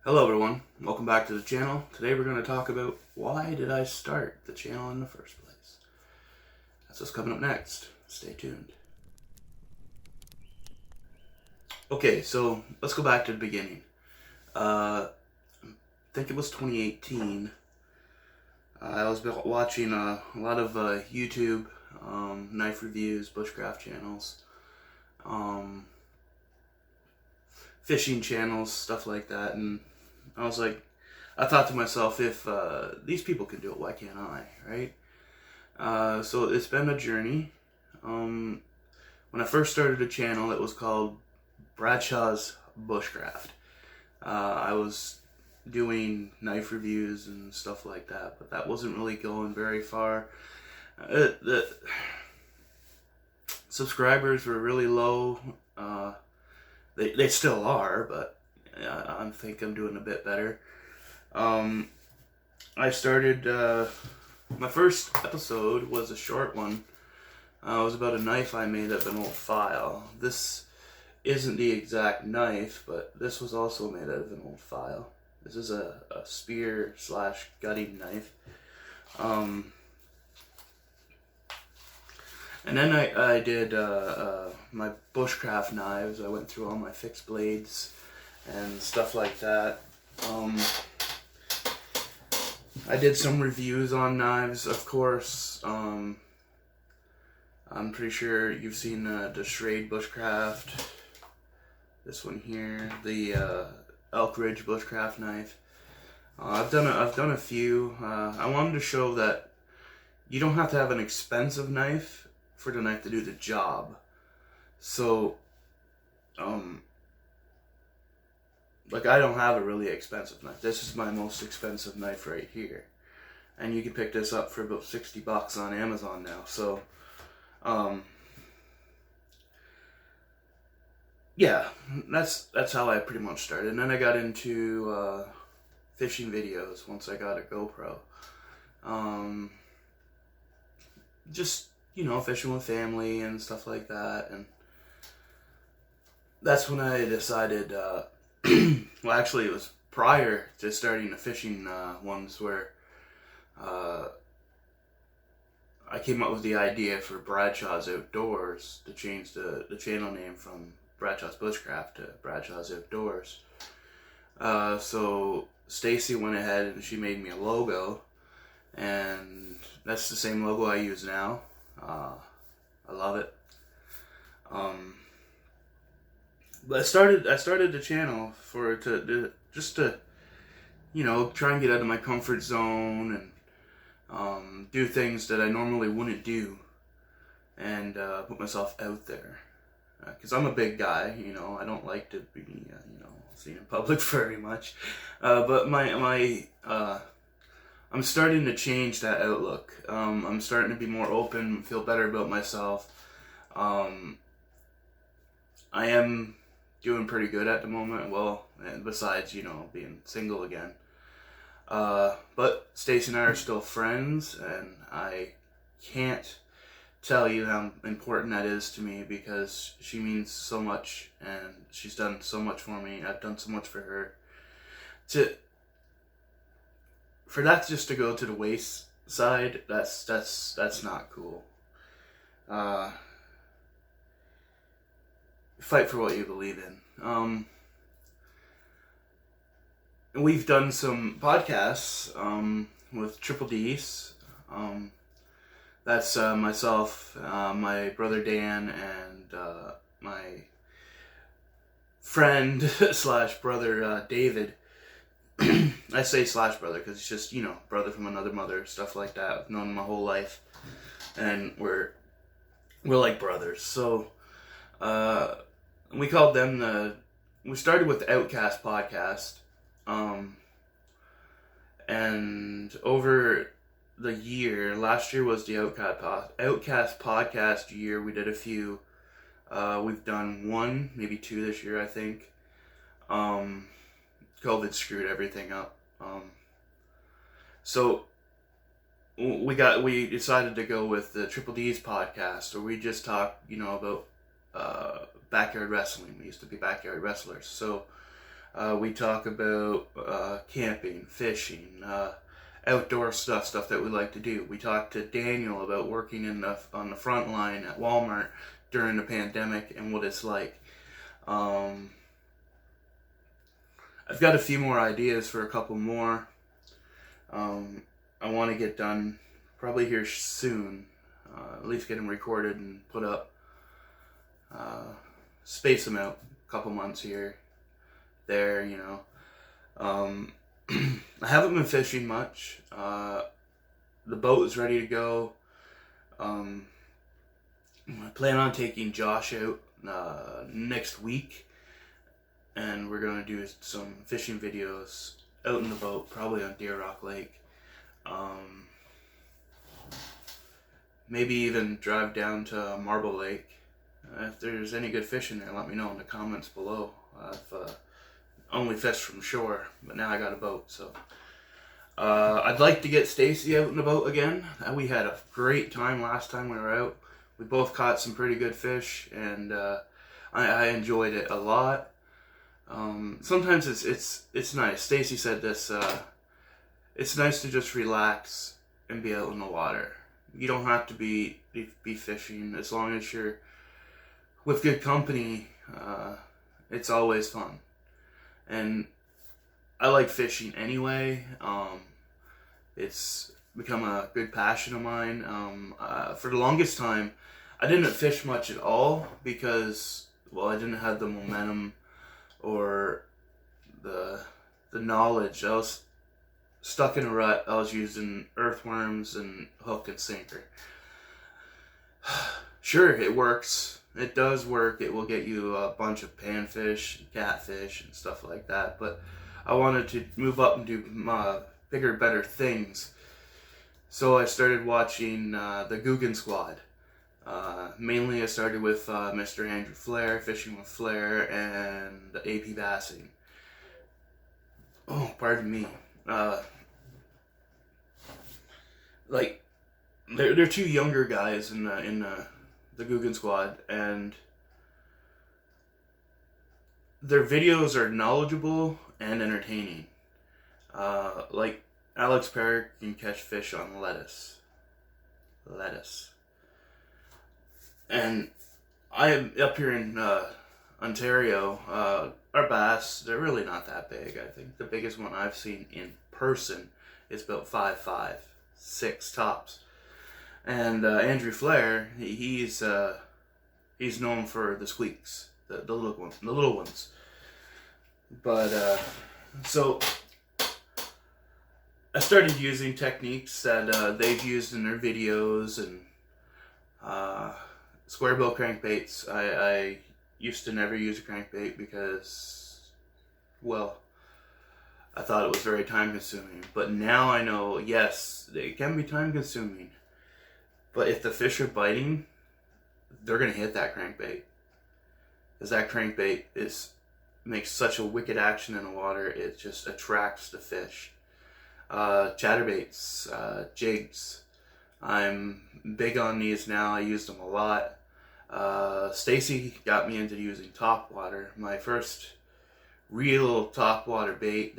Hello everyone, welcome back to the channel. Today we're going to talk about why did I start the channel in the first place. That's what's coming up next. Stay tuned. Okay, so let's go back to the beginning. I think it was 2018. I was watching a lot of YouTube, knife reviews, bushcraft channels, fishing channels, stuff like that, and I was like, I thought to myself, if these people can do it, why can't I, right? So it's been a journey. When I first started the channel, it was called Bradshaw's Bushcraft. I was doing knife reviews and stuff like that, but that wasn't really going very far. The subscribers were really low. They still are, but I think I'm doing a bit better. I started, my first episode was a short one. It was about a knife I made out of an old file. This isn't the exact knife, but this was also made out of an old file. This is a spear slash gutting knife. And then I did my bushcraft knives. I went through all my fixed blades and stuff like that. I did some reviews on knives, of course. I'm pretty sure you've seen the Schrade bushcraft. This one here, the Elk Ridge bushcraft knife. I've done a few. I wanted to show that you don't have to have an expensive knife for the knife to do the job. So, like, I don't have a really expensive knife. This is my most expensive knife right here, and you can pick this up for about $60 on Amazon now. So, yeah, that's how I pretty much started. And then I got into fishing videos once I got a GoPro. Just, fishing with family and stuff like that. And that's when I decided, well, actually it was prior to starting the fishing ones where I came up with the idea for Bradshaw's Outdoors to change the channel name from Bradshaw's Bushcraft to Bradshaw's Outdoors. So Stacy went ahead and she made me a logo, and that's the same logo I use now. I love it. But I started the channel just to try and get out of my comfort zone and do things that I normally wouldn't do, and put myself out there. Because I'm a big guy, I don't like to be seen in public very much. But I'm starting to change that outlook. I'm starting to be more open, feel better about myself. I am doing pretty good at the moment. Well, and besides, being single again. But Stacy and I are still friends, and I can't tell you how important that is to me, because she means so much, and she's done so much for me. I've done so much for her. For that just to go to the wayside, that's not cool. Fight for what you believe in. We've done some podcasts with Triple D's. That's myself, my brother Dan, and my friend slash brother David. I say slash brother because it's just, brother from another mother, stuff like that. I've known him my whole life, and we're like brothers. So we called them we started with the Outcast podcast, and over the year, last year was the Outcast podcast year. We did a few. We've done one, maybe two this year, I think. COVID screwed everything up. So we decided to go with the Triple D's podcast, where we just talk, about backyard wrestling. We used to be backyard wrestlers. So We talk about camping, fishing, outdoor stuff that we like to do. We talked to Daniel about working on the front line at Walmart during the pandemic and what it's like. I've got a few more ideas for a couple more. I want to get done probably here soon. At least get them recorded and put up. Space them out a couple months here, there, you know. I haven't been fishing much. The boat is ready to go. I plan on taking Josh out next week, and we're going to do some fishing videos out in the boat, probably on Deer Rock Lake. Maybe even drive down to Marble Lake. If there's any good fishing there, let me know in the comments below. I've only fished from shore, but now I got a boat, so I'd like to get Stacy out in the boat again. We had a great time last time we were out. We both caught some pretty good fish, and I enjoyed it a lot. Sometimes it's nice. Stacy said this. It's nice to just relax and be out in the water. You don't have to be fishing, as long as you're with good company. It's always fun. And I like fishing anyway. It's become a good passion of mine. For the longest time, I didn't fish much at all because, well, I didn't have the momentum or the knowledge. I was stuck in a rut. I was using earthworms and hook and sinker. Sure, it works. It does work. It will get you a bunch of panfish, catfish, and stuff like that. But I wanted to move up and do bigger, better things. So I started watching the Guggen Squad. Mainly I started with Mr. Andrew Flair, Fishing with Flair, and AP Bassing. Oh, pardon me. Like, they're two younger guys in the Guggen Squad, and their videos are knowledgeable and entertaining. Like, Alex Parrick can catch fish on lettuce. And I am up here in Ontario. Our bass, they're really not that big. I think the biggest one I've seen in person is about 5'5", 6 tops. And Andrew Flair, he's known for the squeaks, the little ones. But so I started using techniques that they've used in their videos, and square bill crankbaits. I used to never use a crankbait because, well, I thought it was very time consuming. But now I know, yes, it can be time consuming. But if the fish are biting, they're going to hit that crankbait. Because that crankbait makes such a wicked action in the water, it just attracts the fish. Chatterbaits, jigs. I'm big on these now. I use them a lot. Stacy got me into using topwater. My first real topwater bait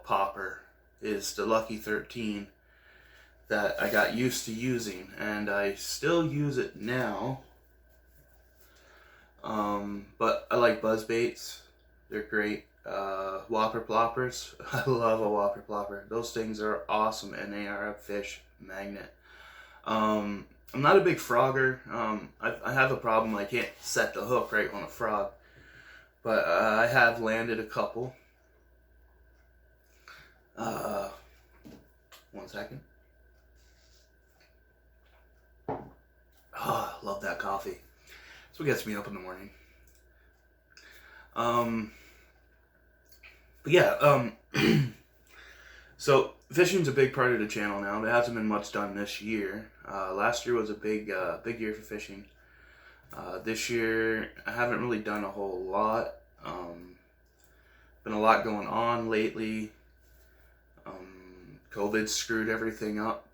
popper, is the Lucky 13 that I got used to using, and I still use it now. But I like buzz baits. They're great. Whopper ploppers. I love a whopper plopper. Those things are awesome, and they are a fish magnet. I'm not a big frogger. I have a problem. I can't set the hook right on a frog. But I have landed a couple. 1 second. Oh, love that coffee. That's what gets me up in the morning. But yeah, so fishing's a big part of the channel now. There hasn't been much done this year. Last year was a big year for fishing. This year, I haven't really done a whole lot. Been a lot going on lately. COVID screwed everything up.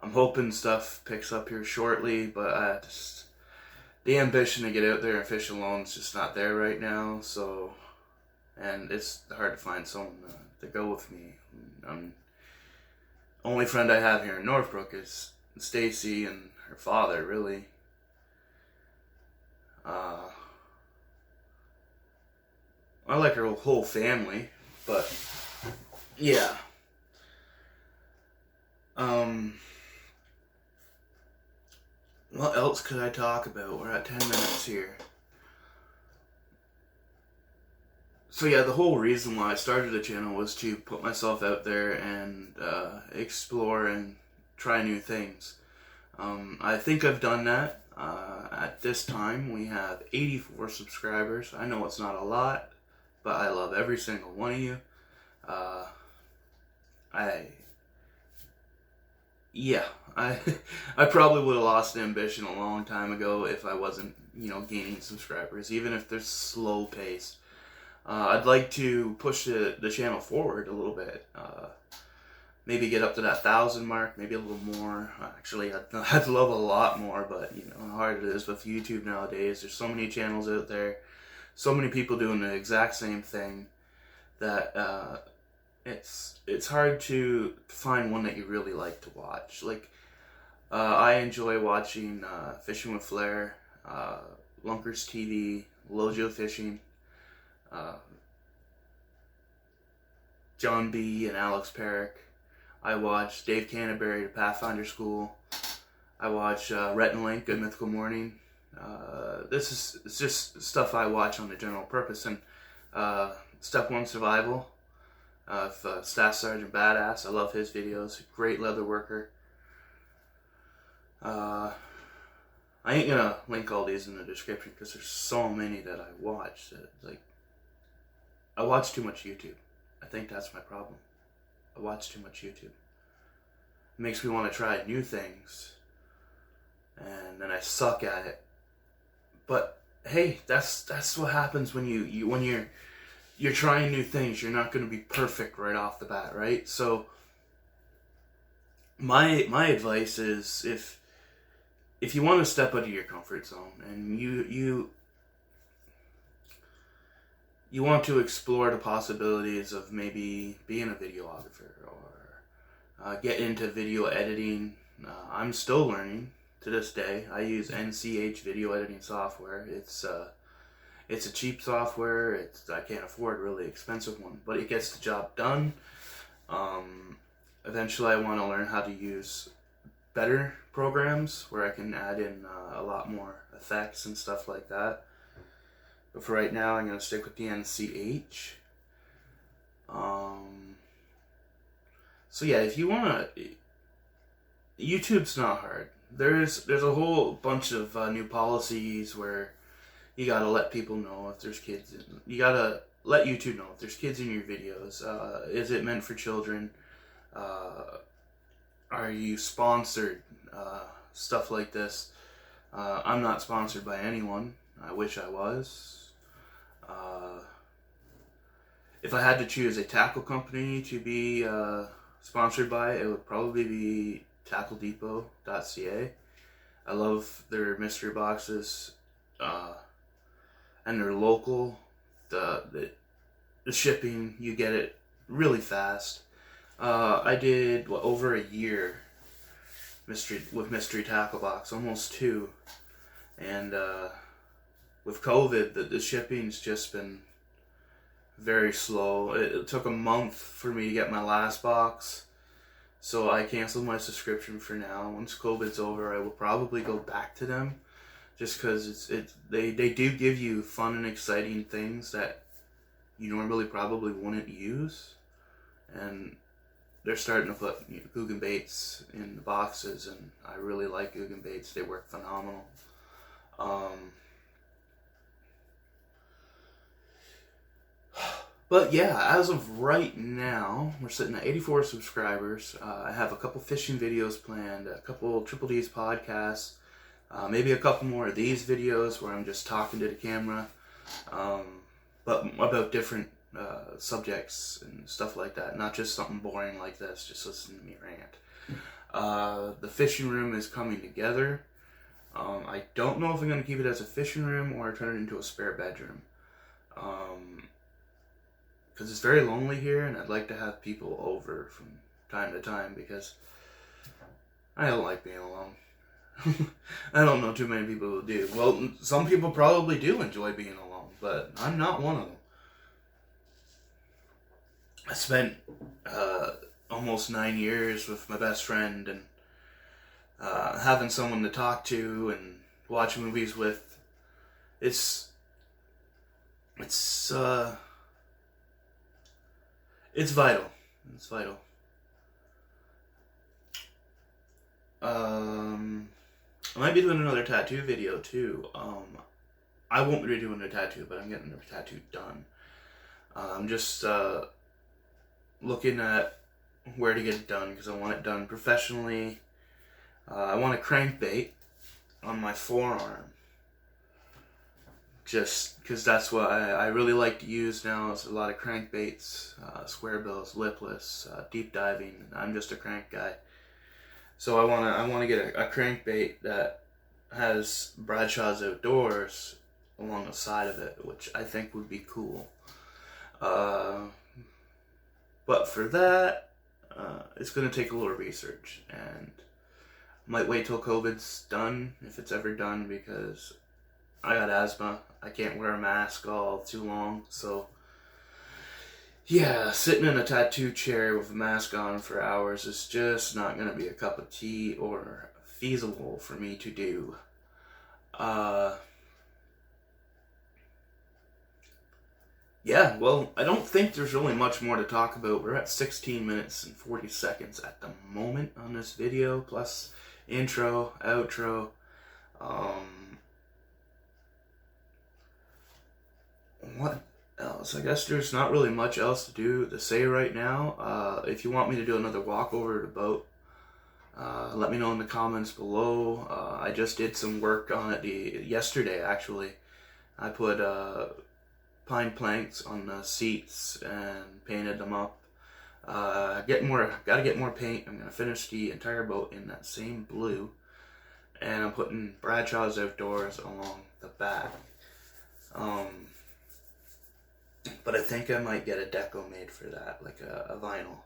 I'm hoping stuff picks up here shortly, but the ambition to get out there and fish alone is just not there right now. So, and it's hard to find someone to go with me. Only friend I have here in Northbrook is Stacy and her father, really. I like her whole family, but yeah. What else could I talk about? We're at 10 minutes here. So yeah, the whole reason why I started the channel was to put myself out there and explore and try new things. I think I've done that. At this time, we have 84 subscribers. I know it's not a lot, but I love every single one of you. I probably would have lost ambition a long time ago if I wasn't, gaining subscribers, even if they're slow paced. I'd like to push the channel forward a little bit. Maybe get up to that 1,000 mark, maybe a little more. Actually, I'd love a lot more, but you know how hard it is with YouTube nowadays. There's so many channels out there, so many people doing the exact same thing that it's hard to find one that you really like to watch. Like I enjoy watching Fishing with Flair, Lunkers TV, Lojo Fishing, John B. and Alex Perrick. I watch Dave Canterbury, the Pathfinder School. I watch Rhett and Link, Good Mythical Morning. It's just stuff I watch on the general purpose. And Step 1 Survival of Staff Sergeant Badass. I love his videos. Great leather worker. I ain't gonna link all these in the description because there's so many that I watch. I watch too much YouTube. I think that's my problem. I watch too much YouTube. It makes me want to try new things, and then I suck at it. But hey, that's what happens when you're trying new things. You're not going to be perfect right off the bat, right? So my advice is if you want to step out of your comfort zone and you want to explore the possibilities of maybe being a videographer or get into video editing. I'm still learning to this day. I use NCH video editing software. It's a cheap software. I can't afford a really expensive one, but it gets the job done. Eventually I want to learn how to use better programs where I can add in a lot more effects and stuff like that. But for right now, I'm going to stick with the NCH. So yeah, if you want to... YouTube's not hard. There's a whole bunch of new policies where you got to let people know if there's kids in... You got to let YouTube know if there's kids in your videos. Is it meant for children? Are you sponsored? Stuff like this. I'm not sponsored by anyone. I wish I was. If I had to choose a tackle company to be sponsored by, it would probably be tackledepot.ca. I love their mystery boxes, and they're local. The shipping, you get it really fast. I did over a year with Mystery Tackle Box, almost 2, and with COVID, the shipping's just been very slow. It took a month for me to get my last box, so I canceled my subscription for now. Once COVID's over, I will probably go back to them, just because they do give you fun and exciting things that you normally probably wouldn't use, and they're starting to put Guggen baits in the boxes, and I really like Guggen baits. They work phenomenal. But yeah, as of right now, we're sitting at 84 subscribers. I have a couple fishing videos planned, a couple Triple D's podcasts, maybe a couple more of these videos where I'm just talking to the camera, but about different subjects and stuff like that. Not just something boring like this, just listen to me rant. The fishing room is coming together. I don't know if I'm going to keep it as a fishing room or turn it into a spare bedroom. Because it's very lonely here, and I'd like to have people over from time to time, because I don't like being alone. I don't know too many people who do. Well, some people probably do enjoy being alone, but I'm not one of them. I spent almost 9 years with my best friend, and having someone to talk to and watch movies with, it's vital. It's vital. I might be doing another tattoo video too. I won't be doing a tattoo, but I'm getting a tattoo done. I'm just looking at where to get it done, because I want it done professionally. I want a crankbait on my forearm, just because that's what I really like to use now. Is a lot of crankbaits, square bills, lipless, deep diving. I'm just a crank guy. So I wanna get a crankbait that has Bradshaw's Outdoors along the side of it, which I think would be cool. But for that, it's gonna take a little research, and I might wait till COVID's done, if it's ever done, because I got asthma. I can't wear a mask all too long, so yeah, sitting in a tattoo chair with a mask on for hours is just not going to be a cup of tea or feasible for me to do. Yeah, well, I don't think there's really much more to talk about. We're at 16 minutes and 40 seconds at the moment on this video, plus intro, outro. What else? I guess there's not really much else to say right now. If you want me to do another walk over the boat, let me know in the comments below. I just did some work on it yesterday, actually. I put pine planks on the seats and painted them up. Gotta get more paint. I'm gonna finish the entire boat in that same blue, and I'm putting Bradshaw's Outdoors along the back. But I think I might get a deco made for that, like a vinyl.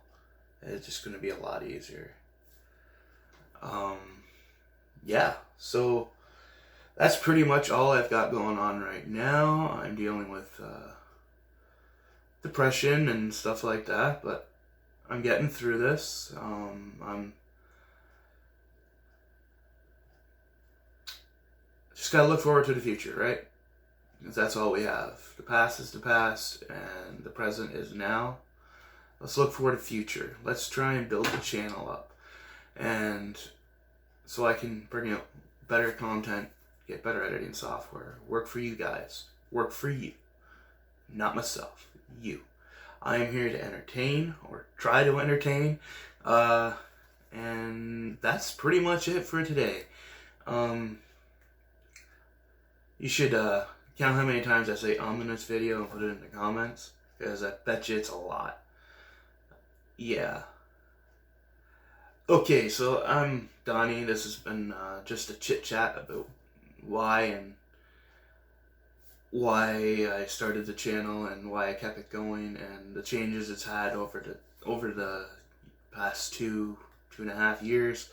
It's just going to be a lot easier. Yeah, so that's pretty much all I've got going on right now. I'm dealing with depression and stuff like that, but I'm getting through this. I'm just got to look forward to the future, right? Because that's all we have. The past is the past, and the present is now. Let's look for the future. Let's try and build the channel up, and so I can bring out better content, get better editing software, work for you guys, work for you, not myself, you. I am here to entertain, or try to entertain, and that's pretty much it for today. You should count how many times I say in this video and put it in the comments, because I bet you it's a lot. Yeah. Okay, so I'm Donnie. This has been just a chit chat about why I started the channel and why I kept it going, and the changes it's had over the past 2.5 years.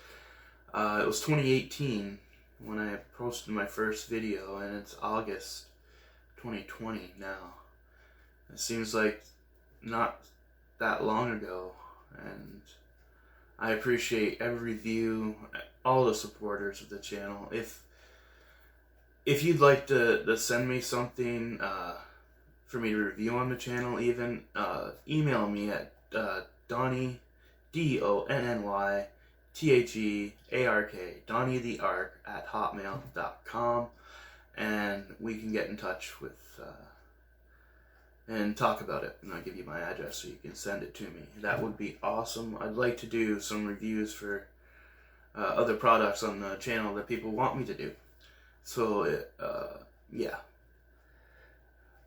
It was 2018 when I posted my first video, and it's August 2020 now. It seems like not that long ago, and I appreciate every view, all the supporters of the channel. If you'd like to send me something for me to review on the channel, even email me at Donny, DONNY THEARK, Donnie the Ark at hotmail.com, and we can get in touch with and talk about it, and I'll give you my address so you can send it to me. That would be awesome. I'd like to do some reviews for other products on the channel that people want me to do. So, yeah.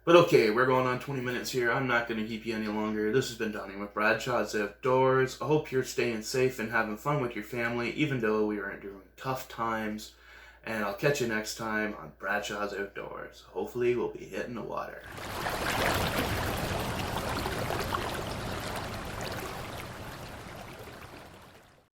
But okay, we're going on 20 minutes here. I'm not going to keep you any longer. This has been Donnie with Bradshaw's Outdoors. I hope you're staying safe and having fun with your family, even though we are during tough times. And I'll catch you next time on Bradshaw's Outdoors. Hopefully we'll be hitting the water.